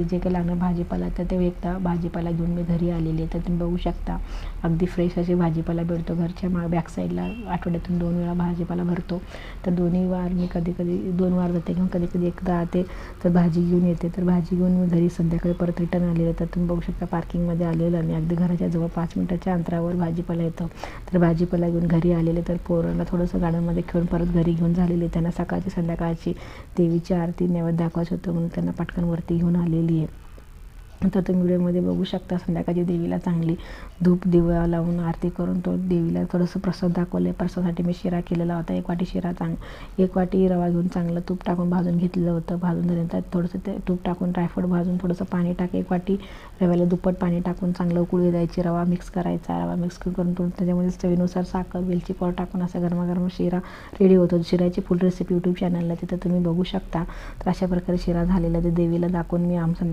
जे काही लागणार भाजीपाला तर ते एकदा भाजीपाला घेऊन मी घरी आलेली आहे. तर तुम्ही बघू शकता अगदी फ्रेश असे भाजीपाला भेटतो घरच्या बॅक साईडला. आठवड्यातून 2 वेळा भाजीपाला भरतो. तर दोन्ही वार मी कधी-कधी 2 वार जाते किंवा कधी-कधी एकदा जाते. तर भाजी घेऊन येते. तर भाजी घेऊन मी घरी संध्याकाळी परत रिटर्न आलेले. तर तुम्ही बघू शकता पार्किंगमध्ये आलेलं आणि अगदी घराच्या जवळ 5 मिनिटाच्या अंतरावर भाजीपाला येतं. तर भाजीपाला घेऊन घरी आलेले. तर पोरांना थोडंसं गार्डनमध्ये खेळून परत घरी घेऊन झालेली. त्यांना सकाळची संध्याकाळची देवीची आरती नैवेद्य दाखवायचं होतं म्हणून त्यांना पटकन वरती घेऊन आलेली आहे. तर तुम्ही व्हिडिओमध्ये बघू शकता संध्याकाळची देवीला चांगली धूप दिवा लावून आरती करून तो देवीला थोडंसं प्रसाद दाखवले. प्रसादासाठी मी शिरा केलेला होता. 1 वाटी शिरा 1 वाटी रवा घेऊन चांगलं तूप टाकून भाजून घेतलेलं होतं. भाजून झाल्यानंतर थोडंसं ते तूप टाकून ड्रायफ्रूट भाजून थोडंसं पाणी 1 वाटी रव्याला दुप्पट पाणी टाकून चांगलं उकळू द्यायची. रवा मिक्स करायचा. रवा मिक्स करून त्याच्यामध्ये चवीनुसार साखर वेलची पावडर टाकून असा गरमागरम शिरा रेडी होतो. शिऱ्याची फुल रेसिपी यूट्यूब चॅनलला तिथं तुम्ही बघू शकता. तर अशा प्रकारे शिरा झालेला ते देवीला दाखवून मी